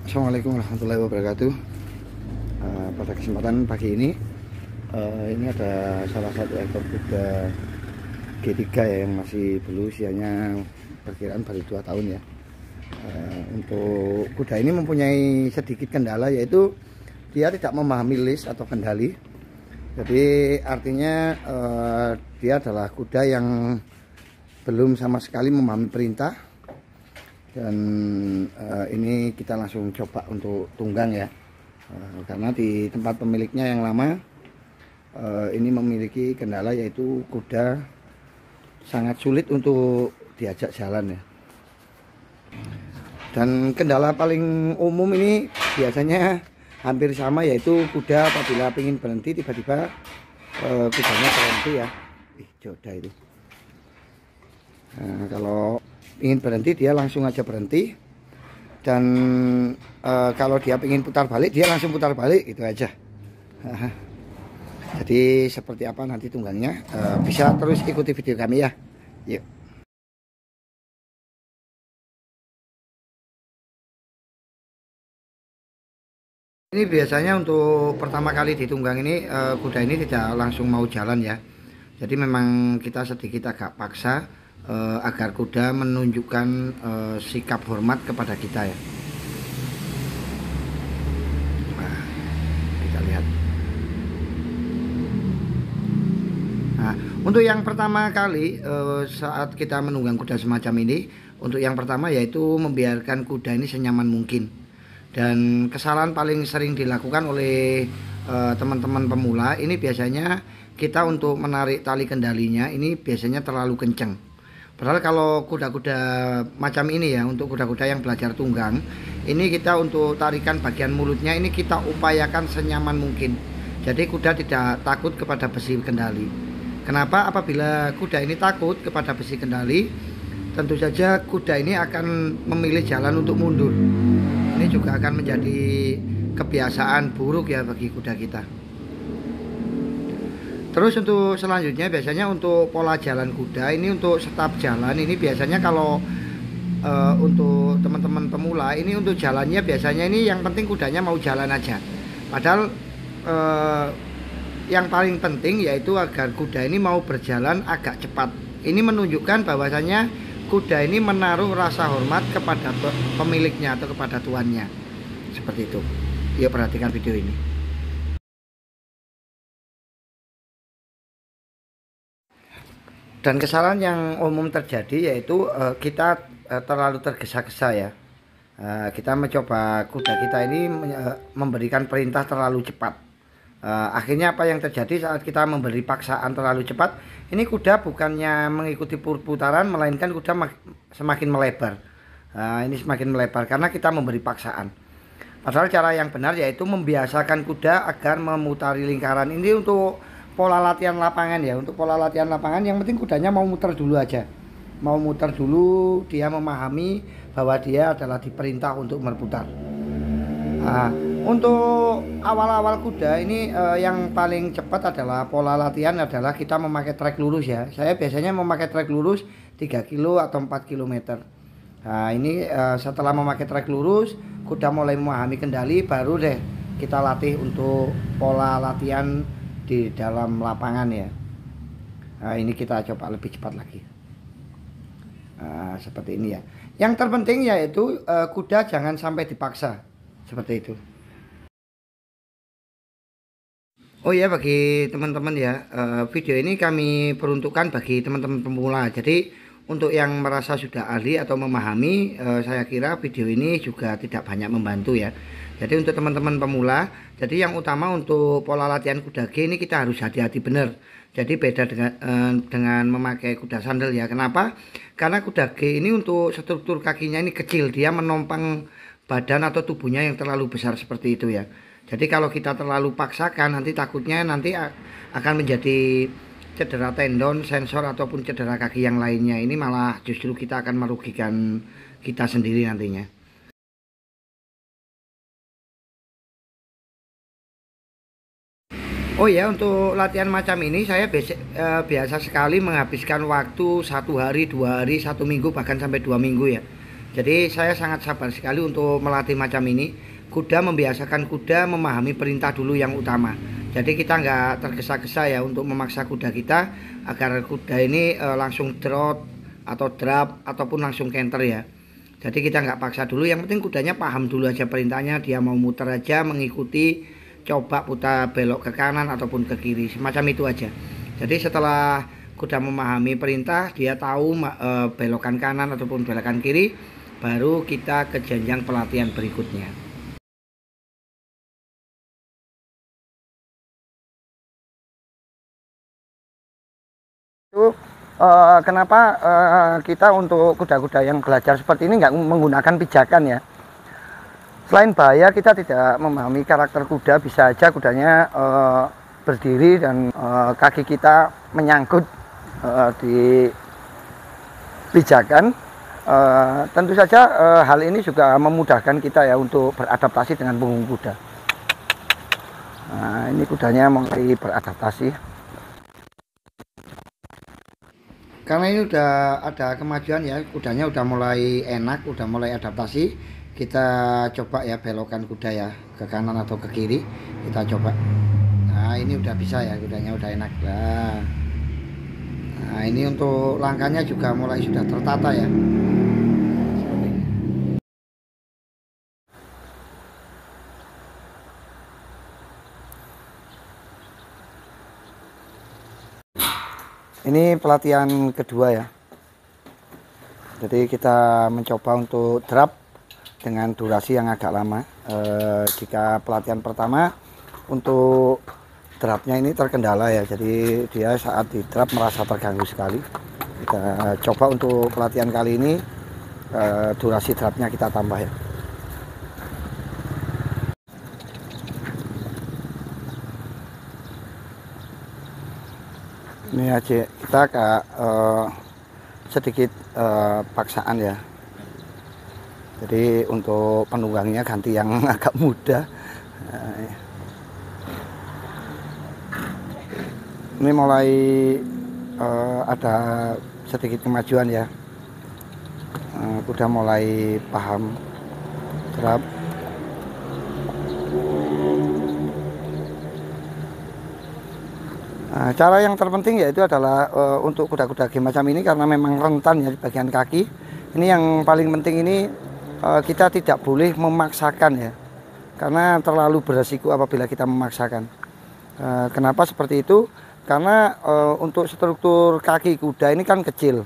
Assalamualaikum warahmatullahi wabarakatuh. Pada kesempatan pagi ini ada salah satu ekor kuda G3 ya, yang masih belum usianya perkiraan baru 2 tahun ya. Untuk kuda ini mempunyai sedikit kendala, yaitu dia tidak memahami list atau kendali. Jadi artinya dia adalah kuda yang belum sama sekali memahami perintah. Dan ini kita langsung coba untuk tunggang ya, karena di tempat pemiliknya yang lama ini memiliki kendala, yaitu kuda sangat sulit untuk diajak jalan ya. Dan kendala paling umum ini biasanya hampir sama, yaitu kuda apabila ingin berhenti tiba-tiba kudanya berhenti ya. Jodoh itu. Nah, kalau ingin berhenti dia langsung aja berhenti, dan kalau dia ingin putar balik dia langsung putar balik, gitu aja. Jadi seperti apa nanti tunggangnya, bisa terus ikuti video kami ya. Yuk. Ini biasanya untuk pertama kali ditunggang ini kuda ini tidak langsung mau jalan ya. Jadi memang kita sedikit agak paksa agar kuda menunjukkan sikap hormat kepada kita ya. Nah, kita lihat. Nah, untuk yang pertama kali saat kita menunggang kuda semacam ini, untuk yang pertama yaitu membiarkan kuda ini senyaman mungkin. Dan kesalahan paling sering dilakukan oleh teman-teman pemula ini biasanya kita untuk menarik tali kendalinya ini biasanya terlalu kenceng. Padahal kalau kuda-kuda macam ini ya, untuk kuda-kuda yang belajar tunggang, ini kita untuk tarikan bagian mulutnya ini kita upayakan senyaman mungkin. Jadi kuda tidak takut kepada besi kendali. Kenapa? Apabila kuda ini takut kepada besi kendali, tentu saja kuda ini akan memilih jalan untuk mundur. Ini juga akan menjadi kebiasaan buruk ya bagi kuda kita. Terus untuk selanjutnya biasanya untuk pola jalan kuda ini, untuk step jalan ini biasanya kalau untuk teman-teman pemula ini untuk jalannya biasanya ini yang penting kudanya mau jalan aja. Padahal yang paling penting yaitu agar kuda ini mau berjalan agak cepat. Ini menunjukkan bahwasanya kuda ini menaruh rasa hormat kepada pemiliknya atau kepada tuannya. Seperti itu. Yuk perhatikan video ini. Dan kesalahan yang umum terjadi yaitu kita terlalu tergesa-gesa ya. Kita mencoba kuda kita ini memberikan perintah terlalu cepat. Akhirnya apa yang terjadi saat kita memberi paksaan terlalu cepat, ini kuda bukannya mengikuti putaran, melainkan kuda semakin melebar. Ini semakin melebar karena kita memberi paksaan. Padahal cara yang benar yaitu membiasakan kuda agar memutari lingkaran. Ini untuk pola latihan lapangan ya. Untuk pola latihan lapangan yang penting kudanya mau muter dulu aja. Mau muter dulu, dia memahami bahwa dia adalah diperintah untuk berputar. Nah, untuk awal-awal kuda ini yang paling cepat adalah pola latihan adalah kita memakai trek lurus ya. Saya biasanya memakai trek lurus 3 kilo atau 4 km. Nah, ini setelah memakai trek lurus, kuda mulai memahami kendali, baru deh kita latih untuk pola latihan di dalam lapangan ya. Nah, ini kita coba lebih cepat lagi. Nah, seperti ini ya. Yang terpenting yaitu kuda jangan sampai dipaksa. Seperti itu. Oh ya, bagi teman-teman ya, video ini kami peruntukkan bagi teman-teman pemula. Jadi untuk yang merasa sudah ahli atau memahami, saya kira video ini juga tidak banyak membantu ya. Jadi untuk teman-teman pemula, jadi yang utama untuk pola latihan kuda G ini kita harus hati-hati benar. Jadi beda dengan memakai kuda sandal ya. Kenapa? Karena kuda G ini untuk struktur kakinya ini kecil, dia menompang badan atau tubuhnya yang terlalu besar seperti itu ya. Jadi kalau kita terlalu paksakan, nanti takutnya nanti akan menjadi cedera tendon, sensor ataupun cedera kaki yang lainnya. Ini malah justru kita akan merugikan kita sendiri nantinya. Oh ya, untuk latihan macam ini saya biasa sekali menghabiskan waktu 1 hari, 2 hari, 1 minggu, bahkan sampai 2 minggu ya. Jadi saya sangat sabar sekali untuk melatih macam ini. Kuda membiasakan kuda memahami perintah dulu yang utama. Jadi kita nggak tergesa-gesa ya untuk memaksa kuda kita agar kuda ini langsung trot atau drap ataupun langsung canter ya. Jadi kita nggak paksa dulu, yang penting kudanya paham dulu aja perintahnya, dia mau muter aja mengikuti, coba putar belok ke kanan ataupun ke kiri, semacam itu aja. Jadi setelah kuda memahami perintah, dia tahu belokan kanan ataupun belokan kiri, baru kita ke jenjang pelatihan berikutnya. Itu kenapa kita untuk kuda-kuda yang belajar seperti ini nggak menggunakan pijakan ya. Selain bahaya, kita tidak memahami karakter kuda, bisa aja kudanya berdiri dan kaki kita menyangkut di pijakan. Tentu saja hal ini juga memudahkan kita ya untuk beradaptasi dengan punggung kuda. Nah, ini kudanya mulai beradaptasi. Karena ini udah ada kemajuan ya, kudanya udah mulai enak, udah mulai adaptasi. Kita coba ya belokan kuda ya ke kanan atau ke kiri, kita coba. Nah, ini udah bisa ya, kudanya udah enak. Nah, ini untuk langkahnya juga mulai sudah tertata ya. Ini pelatihan kedua ya. Jadi kita mencoba untuk drap dengan durasi yang agak lama. Jika pelatihan pertama untuk drapnya ini terkendala ya, jadi dia saat di drap merasa terganggu sekali. Kita coba untuk pelatihan kali ini durasi drapnya kita tambah ya. Ini aja kita sedikit paksaan ya. Jadi untuk penunggangnya ganti yang agak muda. Ini mulai ada sedikit kemajuan ya. Kuda mulai paham drap. Nah, cara yang terpenting yaitu adalah untuk kuda-kuda game macam ini, karena memang rentan ya di bagian kaki. Ini yang paling penting, ini kita tidak boleh memaksakan ya, karena terlalu beresiko apabila kita memaksakan. Kenapa seperti itu? Karena untuk struktur kaki kuda ini kan kecil,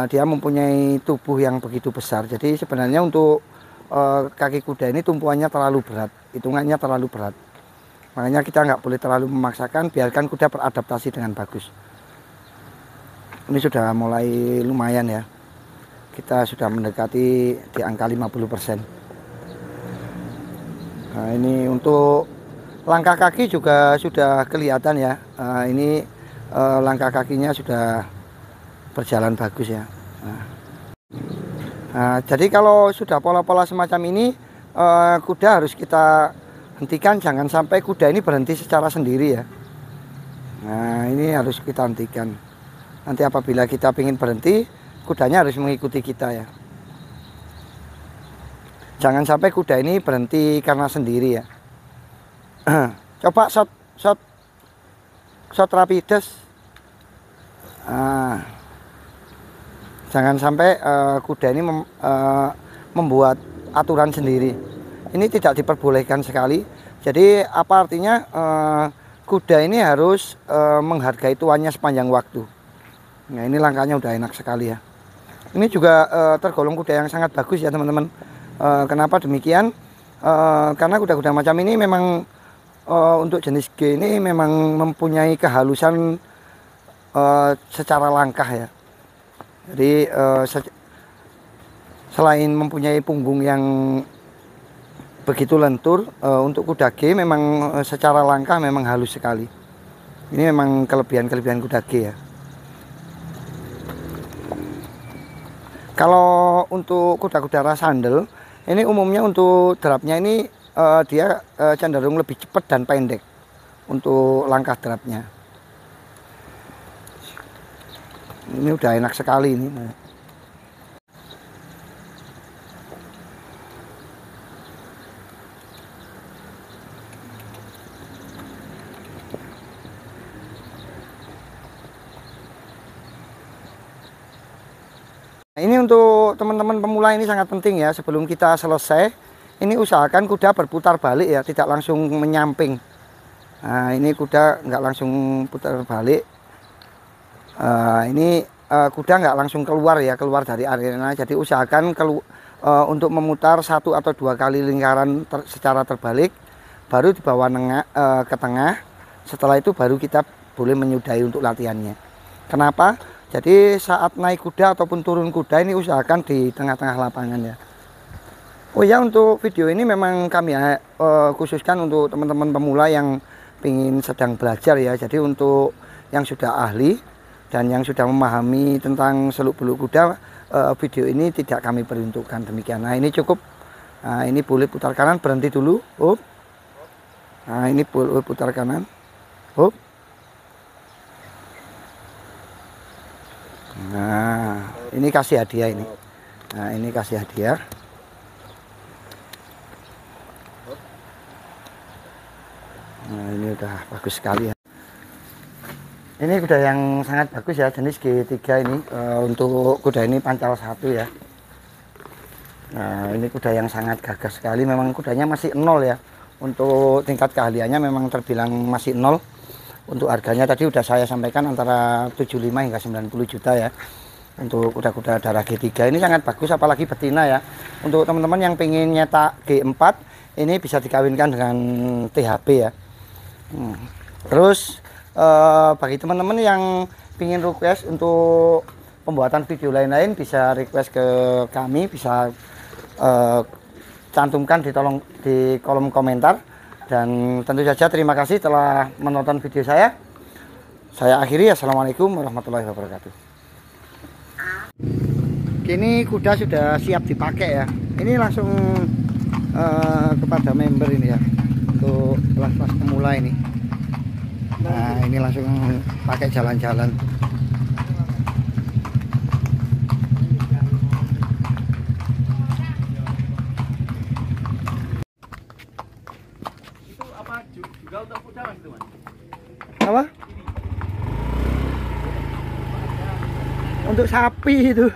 dia mempunyai tubuh yang begitu besar. Jadi sebenarnya untuk kaki kuda ini tumpuannya terlalu berat, hitungannya terlalu berat. Makanya kita nggak boleh terlalu memaksakan, biarkan kuda beradaptasi dengan bagus. Ini sudah mulai lumayan ya. Kita sudah mendekati di angka 50%. Nah, ini untuk langkah kaki juga sudah kelihatan ya. Ini langkah kakinya sudah berjalan bagus ya. Jadi kalau sudah pola-pola semacam ini, kuda harus kita hentikan, jangan sampai kuda ini berhenti secara sendiri ya. Nah, ini harus kita hentikan. Nanti apabila kita ingin berhenti, kudanya harus mengikuti kita ya. Jangan sampai kuda ini berhenti karena sendiri ya. Coba shot rapides. Jangan sampai kuda ini membuat aturan sendiri. Ini tidak diperbolehkan sekali. Jadi apa artinya? Kuda ini harus menghargai tuannya sepanjang waktu. Nah, ini langkahnya udah enak sekali ya. Ini juga tergolong kuda yang sangat bagus ya teman-teman. Kenapa demikian? Karena kuda-kuda macam ini memang untuk jenis G ini memang mempunyai kehalusan secara langkah ya. Jadi selain mempunyai punggung yang begitu lentur, untuk kuda G memang secara langkah memang halus sekali. Ini memang kelebihan kuda G ya. Kalau untuk kuda-kuda ras handel, ini umumnya untuk drapnya ini dia cenderung lebih cepat dan pendek untuk langkah drapnya. Ini udah enak sekali ini. ini untuk teman-teman pemula ini sangat penting ya. Sebelum kita selesai, ini usahakan kuda berputar balik ya, tidak langsung menyamping. Nah, ini kuda nggak langsung putar balik. Ini kuda nggak langsung keluar ya, keluar dari arena. Jadi usahakan untuk memutar 1 atau 2 kali lingkaran secara terbalik, baru dibawa ke tengah. Setelah itu baru kita boleh menyudahi untuk latihannya. Kenapa? Jadi saat naik kuda ataupun turun kuda ini usahakan di tengah-tengah lapangan ya. Oh ya, untuk video ini memang kami khususkan untuk teman-teman pemula yang sedang belajar ya. Jadi untuk yang sudah ahli dan yang sudah memahami tentang seluk-beluk kuda, video ini tidak kami peruntukkan demikian. Nah, ini cukup. Nah, ini boleh putar kanan, berhenti dulu. Up. Nah, ini boleh putar kanan. Up. Nah, ini kasih hadiah ini. Nah, ini kasih hadiah. Nah, ini udah bagus sekali ya. Ini kuda yang sangat bagus ya, jenis G3 ini. Untuk kuda ini pancal 1 ya. Nah, ini kuda yang sangat gagah sekali. Memang kudanya masih 0 ya. Untuk tingkat keahliannya memang terbilang masih 0. Untuk harganya tadi udah saya sampaikan antara 75 hingga 90 juta ya. Untuk kuda-kuda darah G3 ini sangat bagus, apalagi betina ya. Untuk teman-teman yang pengen nyetak G4, ini bisa dikawinkan dengan THB ya. Terus bagi teman-teman yang ingin request untuk pembuatan video lain-lain, bisa request ke kami, bisa cantumkan di kolom komentar. Dan tentu saja terima kasih telah menonton video saya. Saya akhiri, assalamualaikum warahmatullahi wabarakatuh. Kini kuda sudah siap dipakai ya. Ini langsung kepada member ini ya, untuk kelas-kelas pemula ini. Nah, ini langsung pakai jalan-jalan. Itu apa juga untuk kuda Mas itu, Mas? Apa? Untuk sapi itu.